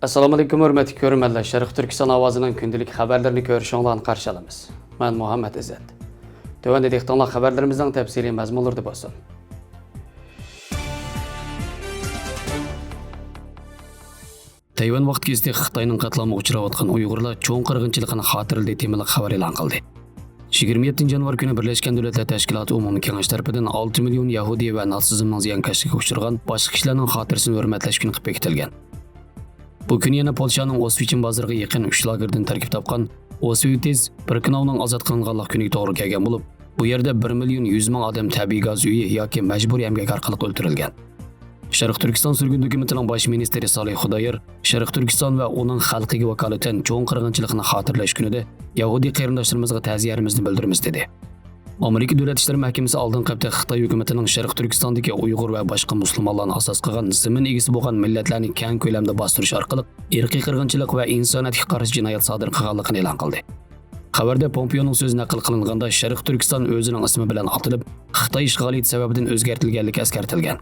Assalomu alaykum hurmatli ko'ruvchilar. Sharq Turkiston ovozining kundalik xabarlarini ko'rishinglarni qarshi olamiz. Men Muhammad Izzat. Tövəndə dehqonlar xabarlarimizning tafsiliy mazmunlarida bo'lsin. Tayvan vaqt kezdi Xitoyning qatlamga uchrayotgan Uyg'urlar cho'ng qirg'inchiligini xotirlagan temali xabar e'lon qildi. 27 yanvar kuni Birlashgan Davlatlar Tashkiloti umumiy kengash tarafidan 6 million Yahudi va natsizmning ziyonkashligiga uchragan boshqa kishilarning xotirasini hurmatlash kuni qilib bekitilgan. Bu kun yana Polshaning Oswiecim bozoriga yaqin 3 lagerdan tarkib topgan Oswiecim Birkenovning ozod qilinganlik kuniga to'g'ri kelgan bo'lib, bu yerda 1 million 100 ming odam tabiiy gaz uyi yoki majburiy emgak orqali o'ldirilgan. Sharq Turkiston surgun hukumatining bosh ministri Salih Xudoyer, Sharq Turkiston va uning xalqiga vakolatan cho'ng qirg'inchilikni xotirlash kunida Yahudi qarindoshlarimizga ta'ziyamizni bildiramiz dedi. Amerika Davlat ishlar mahkamasi oldin hafta Xitoy hukumatining Sharq Turkistondagi Uyg'ur va boshqa musulmonlarni asos qilgan zamin egasi bo'lgan millatlarni keng ko'lamda bostirish orqali irqiy qirg'inchilik va insoniyatga qarshi jinoyat sodir qilganligini e'lon qildi. Xabarda Pompeoning so'zi naql qilinganda Sharq Turkiston o'zining ismi bilan atilib, Xitoy ishg'oliyati sababidan o'zgartirilganligi eskartilgan.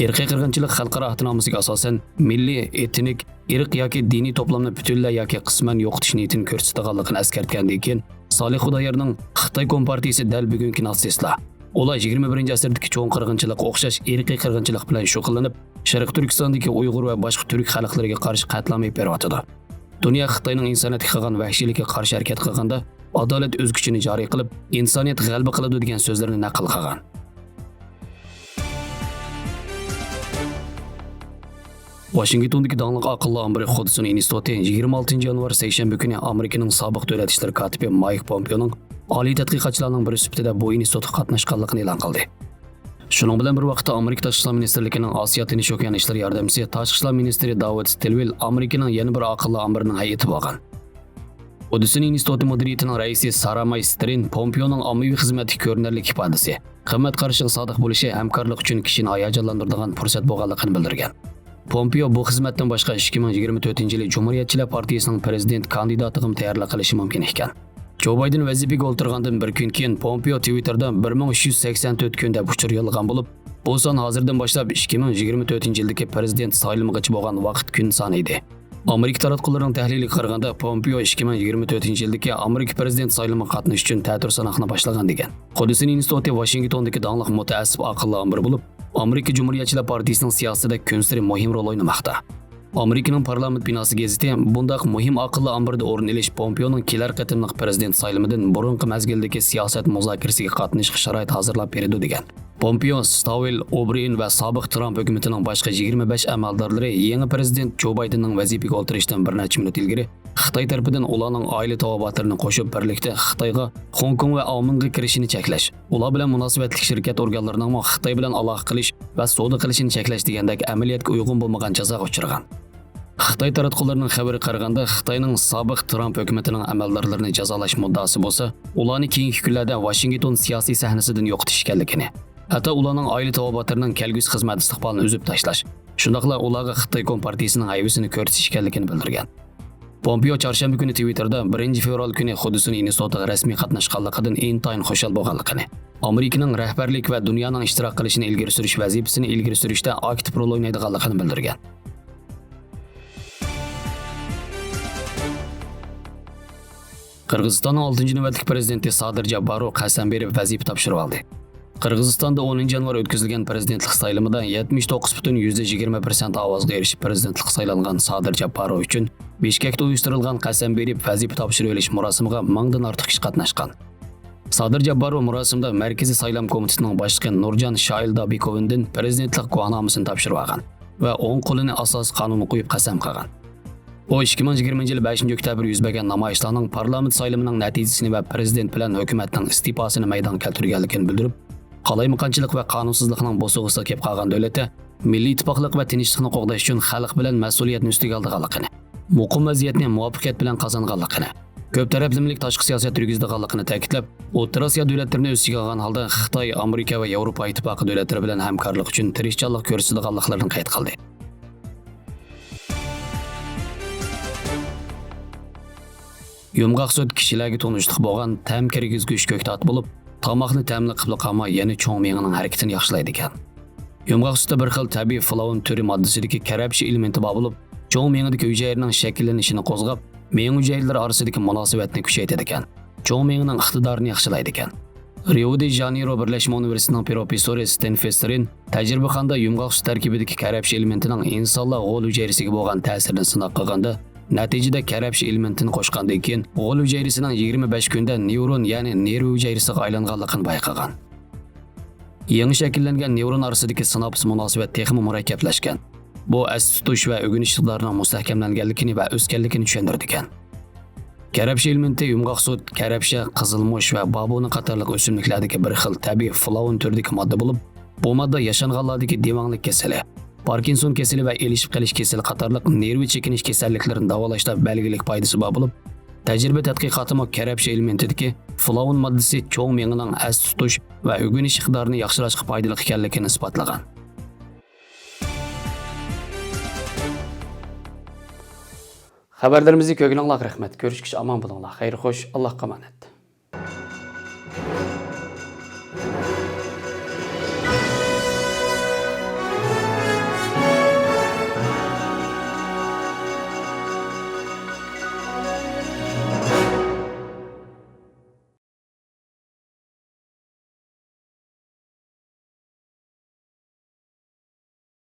Irqiy qirg'inchilik xalqaro ahdnomasiga asosan milliy, etnik, irq yoki diniy to'plamni butunlay yoki qisman yo'qotish niyatini ko'rsatganligini eskartgandan keyin Salih Xudoyerning Xitoy Kompartiyasi dal bugungi natsistlar. Ular 21-asrdagi cho'ng qirg'inchilik o'xshash irqiy qirg'inchilik bilan shug'ullanib, Sharq Turkistondagi Uyg'ur va boshqa turk xalqlariga qarshi qatlamay beryotdi. Dunyo Xitoyning insoniyatga qilgan vahshiylikka qarshi harakat qilganda adolat o'z kuchini joriy qilib, insoniyat g'alaba qiladi degan so'zlarni naql qilgan. Washingtondagi dаңliq aqlli Amerika Hudson instituti 26 yanvar seshanba kuni Amerikaning sobiq davlat ishlar kotibi Mike Pompeoning oliy tadqiqotchilarning biri sifatida bu institutga qatnashganligini e'lon qildi. Shuning bilan bir vaqtda Amerika Tashqi ishlar ministrligining Osiyo Tinch okean ishlar yordamchisi Tashqi ishlar ministri David Stilwell Amerikaning yana bir aqlli amirining hay'ati bo'lgan. Hudson instituti mudiriyatining raisi Sarah Maestrin Pompeoning ommaviy xizmatga ko'rinarli ifodasi, qimmat qarshiga sodiq bo'lishi hamkorlik uchun kishini hayajonlantiradigan fursat bo'lganligini bildirgan. Pompeo bu xizmatdan boshqa 2024-yil Cumhuriyetçiler Partiyasining prezident kandidatigini tayyorlab qilishi mumkin ekan. Joe Biden vazifaga o'ltirgandan bir kun keyin Pompeo Twitterda 1384 kun deb uchur yo'llagan bo'lib, bu son hozirdan boshlab 2024-yildagi prezident saylomigacha bo'lgan vaqt kun soni edi. Amerika taratqullarining tahliliga qaraganda Pompeo 2024-yildagi Amerika prezident saylomiga qatnashish uchun ta'tir sanoqni boshlagan degan. Hudson instituti Washingtondagi dаңliq mutaassib aqlli amir bo'lib, Amerika Cumhuriyetçiler Partiyasining siyosatida kun sari muhim rol o'ynamoqda. Amerikaning parlament binosi gazeti bundaq muhim aqlli amirda o'rin olish Pompeoning kelar qatimliq prezident saylomidan burunqi mazgildagi siyosat muzokarasiga qatnashishga sharoit hozirlab berdi degan. Pompeo, Stovell, O'Brien va sobiq Trump hukumatining boshqa 25 amaldorlari yangi prezident Joe Bidenning vazifaga o'ltirishdan bir necha minut ilgari Xitoy tarafidan ularning oila tavobatlarini qo'shib birlikda Xitoyga, Hong Kong va Omanga kirishini cheklash, ular bilan munosabatli shirkat organlarining Xitoy bilan aloqa qilish va savdo qilishini cheklash degandek amaliyotga uyg'un bo'lmagan jazoga uchragan. Xitoy taratqullarining xabari qaraganda Xitoyning sobiq Trump hukumatining amaldorlarini jazolash muddaosi bo'lsa, ularni keyingi kunlarda Washington siyosiy sahnasidan yo'qotish ekanligini, hatto ularning oila tavobatlarining kelgusi xizmat istiqbolini uzib tashlash, shundaqla ularga Xitoy Kompartiyasining ayvisini ko'rsatish ekanligini bildirgan. Pompeo chorshanba kuni Twitterda 1-fevral kuni Hudson institutiga rasmiy qatnashganligidan intayin xushal bo'lganligini, Amerikaning rahbarlik va dunyoning ishtirok qilishini ilgari surish vazifasini ilgari surishda aktiv rol o'ynaydiganligini bildirgan. Qirg'izistonning 6-navbatlik prezidenti Sadir Japarov qasam berib vazifa topshirib oldi. Qirg'izistonda 10 yanvar o'tkazilgan prezidentlik saylovida 79.21% ovozga erishib prezidentlik saylangan Sadir Japarov uchun Bishkekda uyushtirilgan qasam berib vazifa topshirib olish murosimiga mingdan ortiq kishi qatnashgan. Sadir Japarov murosimda Markaziy saylov komitetining boshlig'i Nurjan Shaildabekovindan prezidentlik guvohnomasini topshirib olgan va o'ng qo'lini asos qonunga qo'yib qasam qilgan. O 2020-yil 5-oktyabr yuz bergan namoyishlarning parlament saylovining natijasini va prezident bilan hukumatning iste'fosini maydonga keltirganligini bildirib, qalaymaqonchilik va qonunsizlikning bo'sug'isiga kelib qolgan davlatda milliy ittifoqlik va tinchlikni qo'g'dash uchun xalq bilan mas'uliyatni ustiga olganligini, muqim vaziyatni muvaffaqiyat bilan qozonganligini, ko'p taraflimlik tashqi siyosat yurgizganligini ta'kidlab, O'rta Osiyo davlatlarini o'z ichiga olgan holda Xitoy, Amerika va Yevropa ittifoqi davlatlari bilan hamkorlik uchun tirishchanlik ko'rsatganliklarini qayd qildi. Yumg'oq sut kishilarga tonishliq bo'lgan ta'm kirgizgich ko'ktat bo'lib, tomoqni ta'mli qilib qolmay, yana cho'ng miyaning harakatini yaxshilaydi ekan. Yumg'oq sutda bir xil tabiiy flavon turi moddasidagi karabshi elementi bor bo'lib, cho'ng miyadagi hujayraning shakllanishini qo'zg'ab, miya hujayralari orasidagi munosabatni kuchaytiradi ekan. Cho'ng miyaning iqtidorini yaxshilaydi ekan. Rio de Janeiro Birlashma Universitetining professori Sten Festerin tajribaxonada yumg'oq sut tarkibidagi karabsh elementining insonlar g'o'l hujayrasiga bo'lgan ta'sirini sinab qilganda, natijada karabsh elementini qo'shgandan keyin g'o'l hujayrasining 25 kunda nevron, ya'ni nerv hujayrasiga aylanganligini bayqagan. Yangi shakllangan nevron orasidagi sinaps munosabat texmi murakkablashgan. Bu as tutish va o'rganish iqtidorining mustahkamlanganligini va o'sganligini tushuntirdi ekan. Karabsh elementi yumg'oq sut, karabsha, qizilmush va babona qatorliq o'simliklardagi bir xil tabiiy flavon turidagi modda bo'lib, bu modda yashanganlardagi devonlik kasali, Parkinson kasali va elishib qolish kasali qatorliq nerv chekinish kasalliklarini davolashda belgilik foydasi bor bo'lib, tajriba tadqiqotimi karabsh elementidagi flavon moddasi cho'ng miyaning as tutish va o'rganish iqtidorini yaxshilashga foydali ekanligini isbotlagan. Xabarlarimizni ko'rganingizga rahmat. Ko'rishguncha omon bo'linglar. Xayr xo'sh, Allohga omonat.